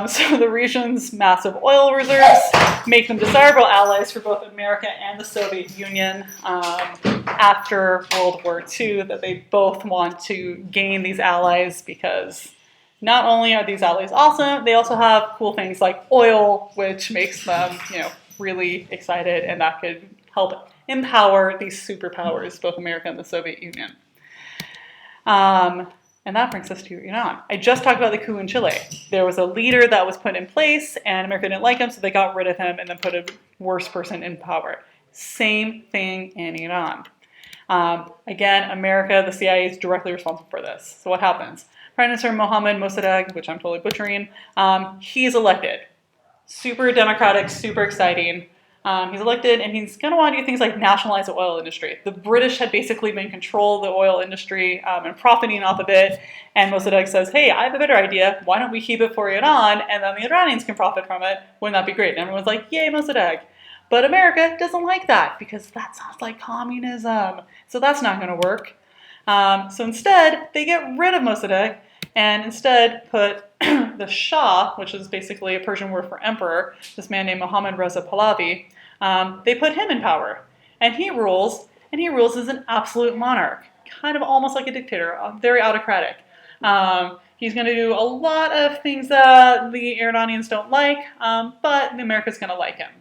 So the region's massive oil reserves make them desirable allies for both America and the Soviet Union after World War II, that they both want to gain these allies because not only are these allies awesome, they also have cool things like oil, which makes them, really excited, and that could help empower these superpowers, both America and the Soviet Union. And that brings us to Iran. I just talked about the coup in Chile. There was a leader that was put in place, and America didn't like him, so they got rid of him and then put a worse person in power. Same thing in Iran. Again, America, the CIA is directly responsible for this. So what happens? Prime Minister Mohammad Mossadegh, which I'm totally butchering, he's elected. Super democratic, super exciting. He's elected, and he's going to want to do things like nationalize the oil industry. The British had basically been controlling the oil industry and profiting off of it, and Mossadegh says, hey, I have a better idea. Why don't we keep it for Iran, and then the Iranians can profit from it? Wouldn't that be great? And everyone's like, yay, Mossadegh. But America doesn't like that, because that sounds like communism. So that's not going to work. So instead, they get rid of Mossadegh, and instead put the Shah, which is basically a Persian word for emperor, this man named Mohammad Reza Pahlavi, they put him in power. And he rules as an absolute monarch, kind of almost like a dictator, very autocratic. He's going to do a lot of things that the Iranians don't like, but America's going to like him.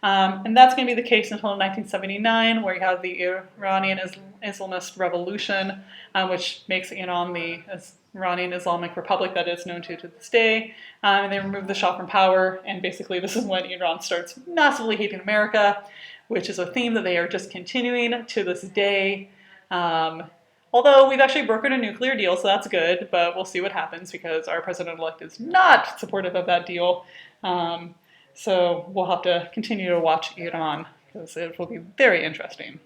And that's going to be the case until 1979, where you have the Iranian Islamist Revolution, which makes Iran the Iranian Islamic Republic that is known to this day. And they remove the Shah from power, and basically this is when Iran starts massively hating America, which is a theme that they are just continuing to this day. Although we've actually brokered a nuclear deal, so that's good, but we'll see what happens because our president-elect is not supportive of that deal. So we'll have to continue to watch Iran because it will be very interesting.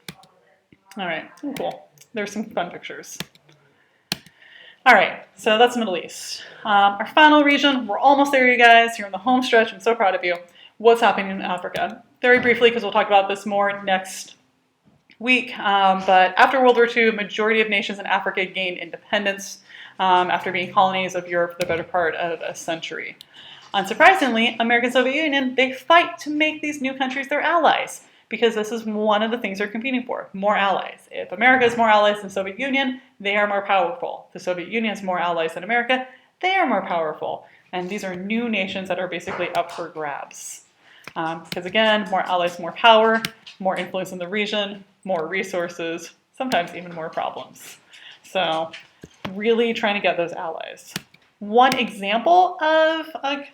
All right, cool. There's some fun pictures. All right, so that's the Middle East. Our final region, we're almost there, you guys. You're in the home stretch. I'm so proud of you. What's happening in Africa? Very briefly, because we'll talk about this more next week. But after World War II, majority of nations in Africa gained independence after being colonies of Europe for the better part of a century. Unsurprisingly, American and Soviet Union, they fight to make these new countries their allies because this is one of the things they're competing for, more allies. If America has more allies than the Soviet Union, they are more powerful. If the Soviet Union has more allies than America, they are more powerful. And these are new nations that are basically up for grabs. Because again, more allies, more power, more influence in the region, more resources, sometimes even more problems. So really trying to get those allies. One example of a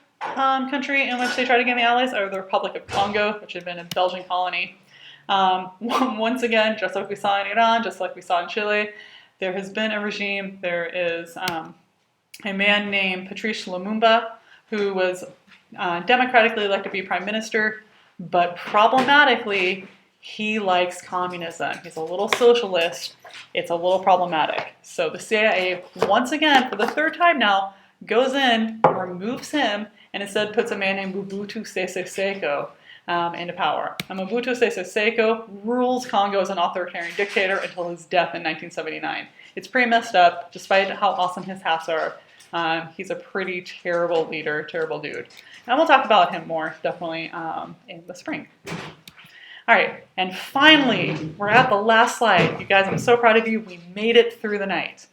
country in which they try to gain the allies are the Republic of Congo, which had been a Belgian colony. Once again, just like we saw in Iran, just like we saw in Chile, there has been a regime. There is a man named Patrice Lumumba who was democratically elected to be prime minister, but problematically, he likes communism. He's a little socialist. It's a little problematic. So the CIA, once again, for the third time now, goes in, removes him, and instead puts a man named Mobutu Sese Seko into power. And Mobutu Sese Seko rules Congo as an authoritarian dictator until his death in 1979. It's pretty messed up, despite how awesome his hats are. He's a pretty terrible leader, terrible dude. And we'll talk about him more, definitely, in the spring. All right, and finally, we're at the last slide. You guys, I'm so proud of you. We made it through the night.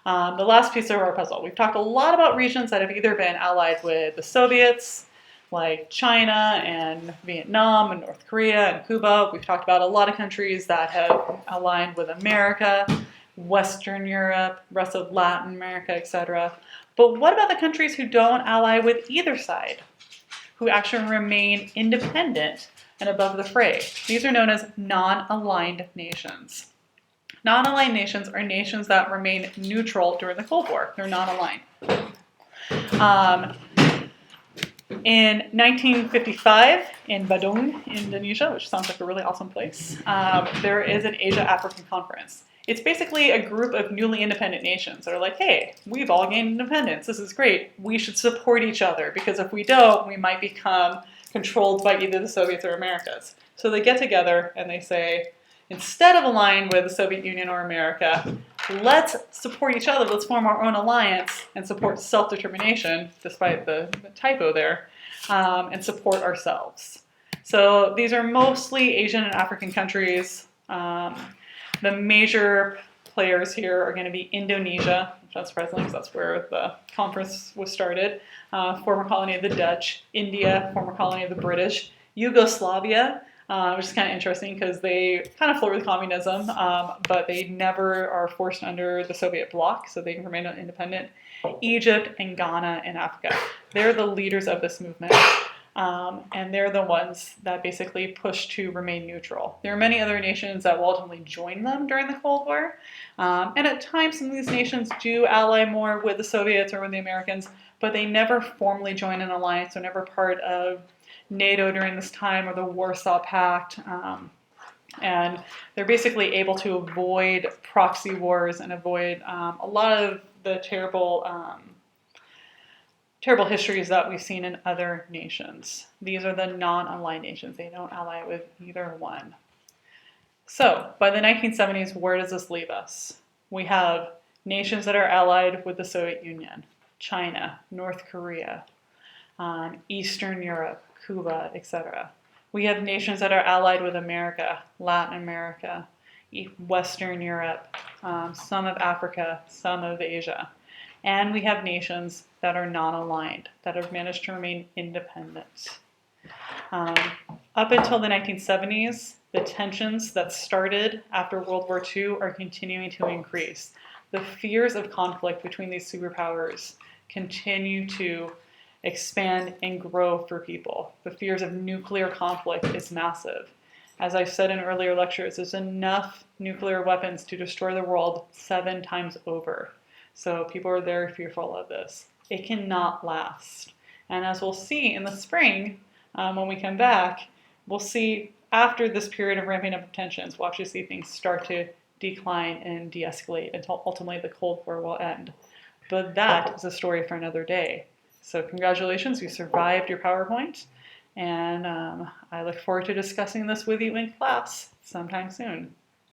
The last piece of our puzzle. We've talked a lot about regions that have either been allied with the Soviets, like China and Vietnam and North Korea and Cuba. We've talked about a lot of countries that have aligned with America, Western Europe, rest of Latin America, etc. But what about the countries who don't ally with either side, who actually remain independent and above the fray? These are known as non-aligned nations. Non-aligned nations are nations that remain neutral during the Cold War. They're non-aligned. In 1955, in Bandung, Indonesia, which sounds like a really awesome place, there is an Asia-African Conference. It's basically a group of newly independent nations that are like, hey, we've all gained independence. This is great. We should support each other because if we don't, we might become controlled by either the Soviets or Americas. So they get together and they say, instead of aligning with the Soviet Union or America, let's support each other. Let's form our own alliance and support self-determination, despite the typo there, and support ourselves. So these are mostly Asian and African countries. The major players here are going to be Indonesia, which not surprisingly because that's where the conference was started, former colony of the Dutch, India, former colony of the British, Yugoslavia, which is kind of interesting because they kind of flirt with communism, but they never are forced under the Soviet bloc, so they remain independent. Egypt and Ghana in Africa. They're the leaders of this movement, and they're the ones that basically push to remain neutral. There are many other nations that will ultimately join them during the Cold War, and at times some of these nations do ally more with the Soviets or with the Americans, but they never formally join an alliance. They're never part of NATO during this time or the Warsaw Pact, and they're basically able to avoid proxy wars and avoid a lot of the terrible histories that we've seen in other nations. These are the non-aligned nations. They don't ally with either one. So by the 1970s, where does this leave us? We have nations that are allied with the Soviet Union, China, North Korea, Eastern Europe, Cuba, etc. We have nations that are allied with America, Latin America, Western Europe, some of Africa, some of Asia. And we have nations that are non-aligned, that have managed to remain independent. Um, Up until the 1970s, the tensions that started after World War II are continuing to increase. The fears of conflict between these superpowers continue to expand and grow for people. The fears of nuclear conflict is massive. As I said in earlier lectures, there's enough nuclear weapons to destroy the world 7 times over. So people are very fearful of this. It cannot last. And as we'll see in the spring, when we come back, we'll see after this period of ramping up tensions, we'll actually see things start to decline and de-escalate until ultimately the Cold War will end. But that is a story for another day. So congratulations, you survived your PowerPoint. And I look forward to discussing this with you in class sometime soon.